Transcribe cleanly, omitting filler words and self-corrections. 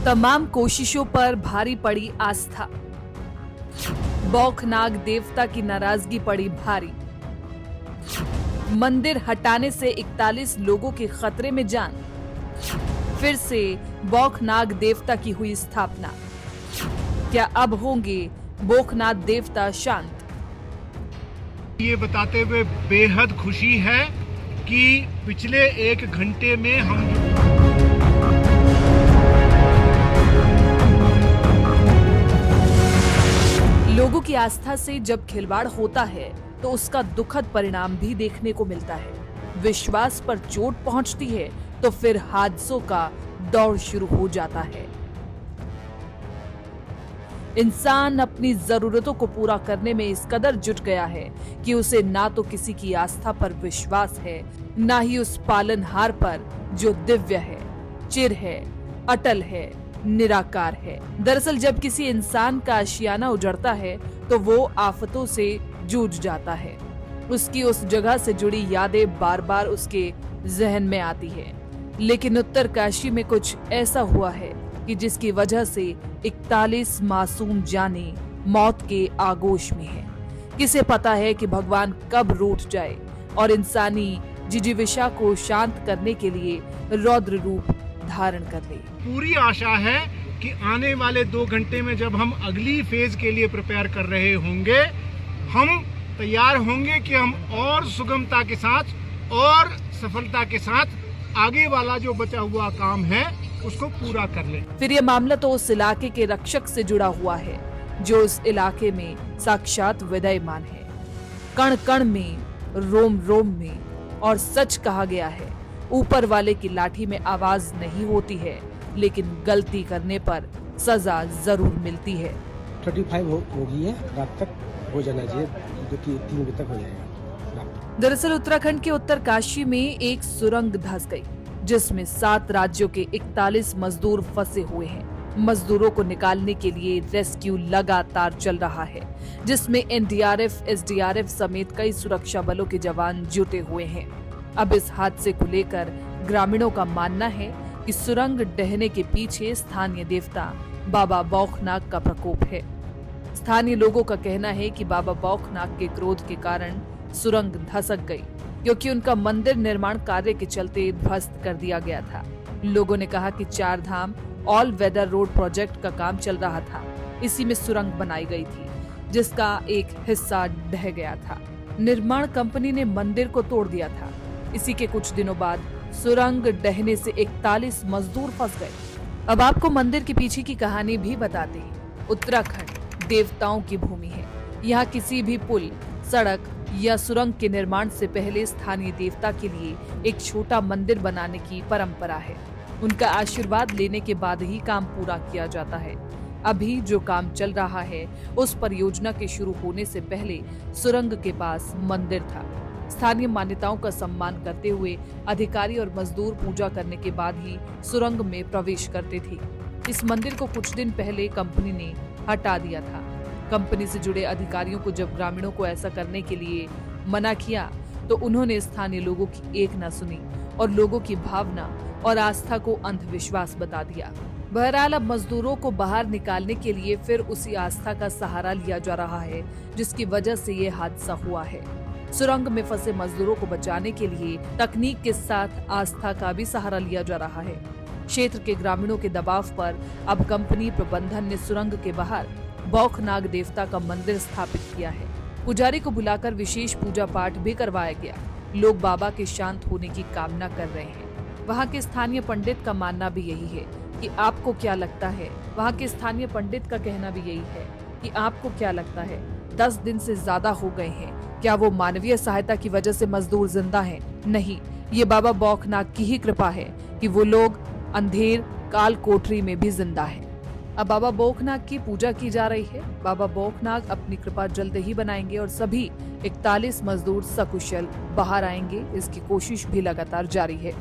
तमाम कोशिशों पर भारी पड़ी आस्था। बौखनाग देवता की नाराजगी पड़ी भारी। मंदिर हटाने से 41 लोगों के खतरे में जान। फिर से बौखनाग देवता की हुई स्थापना। क्या अब होंगे बौखनाग देवता शांत? ये बताते हुए बेहद खुशी है कि पिछले 1 घंटे में हम लोगों की आस्था से जब खिलवाड़ होता है तो उसका दुखद परिणाम भी देखने को मिलता है। विश्वास पर चोट पहुंचती है तो फिर हादसों का दौर शुरू हो जाता है। इंसान अपनी जरूरतों को पूरा करने में इस कदर जुट गया है कि उसे ना तो किसी की आस्था पर विश्वास है, ना ही उस पालनहार पर जो दिव्य है, चिर है, अटल है, निराकार है। दरअसल जब किसी इंसान का आशियाना उजड़ता है तो वो आफतों से जूझ जाता है। उसकी उस जगह से जुड़ी यादें बार बार उसके जहन में आती है। लेकिन उत्तरकाशी में कुछ ऐसा हुआ है कि जिसकी वजह से 41 मासूम जाने मौत के आगोश में है। किसे पता है कि भगवान कब रूठ जाए और इंसानी जिजीविषा को शांत करने के लिए रौद्र रूप धारण कर ले। पूरी आशा है कि आने वाले 2 घंटे में जब हम अगली फेज के लिए प्रिपेयर कर रहे होंगे, हम तैयार होंगे कि हम और सुगमता के साथ और सफलता के साथ आगे वाला जो बचा हुआ काम है उसको पूरा कर ले। फिर ये मामला तो उस इलाके के रक्षक से जुड़ा हुआ है जो इस इलाके में साक्षात विदयमान है। कण कण में, रोम रोम में और सच कहा गया है, ऊपर वाले की लाठी में आवाज नहीं होती है, लेकिन गलती करने पर सजा जरूर मिलती है। 35 हो गई है, रात तक हो जाना चाहिए, जो कि 3 बजे तक हो जाएगा। दरअसल उत्तराखंड के उत्तरकाशी में एक सुरंग धंस गई जिसमें 7 राज्यों के 41 मजदूर फंसे हुए हैं। मजदूरों को निकालने के लिए रेस्क्यू लगातार चल रहा है, जिसमें एनडीआरएफ, एसडीआरएफ समेत कई सुरक्षा बलों के जवान जुटे हुए हैं। अब इस हादसे को लेकर ग्रामीणों का मानना है कि सुरंग ढहने के पीछे स्थानीय देवता बाबा बौखनाग का प्रकोप है। स्थानीय लोगों का कहना है कि बाबा बौखनाग के क्रोध के कारण सुरंग धसक गई, क्योंकि उनका मंदिर निर्माण कार्य के चलते ध्वस्त कर दिया गया था। लोगों ने कहा कि 4 धाम ऑल वेदर रोड प्रोजेक्ट का काम चल रहा था, इसी में सुरंग बनाई गई थी, जिसका एक हिस्सा ढह गया था। निर्माण कंपनी ने मंदिर को तोड़ दिया था। इसी के कुछ दिनों बाद सुरंग ढहने से 41 मजदूर फंस गए। अब आपको मंदिर के पीछे की कहानी भी बताते हैं। उत्तराखंड देवताओं की भूमि है। यहाँ किसी भी पुल, सड़क या सुरंग के निर्माण से पहले स्थानीय देवता के लिए एक छोटा मंदिर बनाने की परंपरा है। उनका आशीर्वाद लेने के बाद ही काम पूरा किया जाता है। अभी जो काम चल रहा है उस परियोजना के शुरू होने से पहले सुरंग के पास मंदिर था। स्थानीय मान्यताओं का सम्मान करते हुए अधिकारी और मजदूर पूजा करने के बाद ही सुरंग में प्रवेश करते थे। इस मंदिर को कुछ दिन पहले कंपनी ने हटा दिया था। कंपनी से जुड़े अधिकारियों को जब ग्रामीणों को ऐसा करने के लिए मना किया तो उन्होंने स्थानीय लोगों की एक न सुनी और लोगों की भावना और आस्था को अंधविश्वास बता दिया। बहरहाल अब मजदूरों को बाहर निकालने के लिए फिर उसी आस्था का सहारा लिया जा रहा है, जिसकी वजह से ये हादसा हुआ है। सुरंग में फंसे मजदूरों को बचाने के लिए तकनीक के साथ आस्था का भी सहारा लिया जा रहा है। क्षेत्र के ग्रामीणों के दबाव पर अब कंपनी प्रबंधन ने सुरंग के बाहर बौखनाग देवता का मंदिर स्थापित किया है। पुजारी को बुलाकर विशेष पूजा पाठ भी करवाया गया। लोग बाबा के शांत होने की कामना कर रहे हैं। वहाँ के स्थानीय पंडित का मानना भी यही है कि आपको क्या लगता है? वहाँ के स्थानीय पंडित का कहना भी यही है कि आपको क्या लगता है? 10 दिन से ज्यादा हो गए हैं। क्या वो मानवीय सहायता की वजह से मजदूर जिंदा हैं? नहीं, ये बाबा बौखनाग की ही कृपा है कि वो लोग अंधेर काल कोठरी में भी जिंदा है। अब बाबा बौखनाग की पूजा की जा रही है। बाबा बौखनाग अपनी कृपा जल्द ही बनाएंगे और सभी 41 मजदूर सकुशल बाहर आएंगे। इसकी कोशिश भी लगातार जारी है।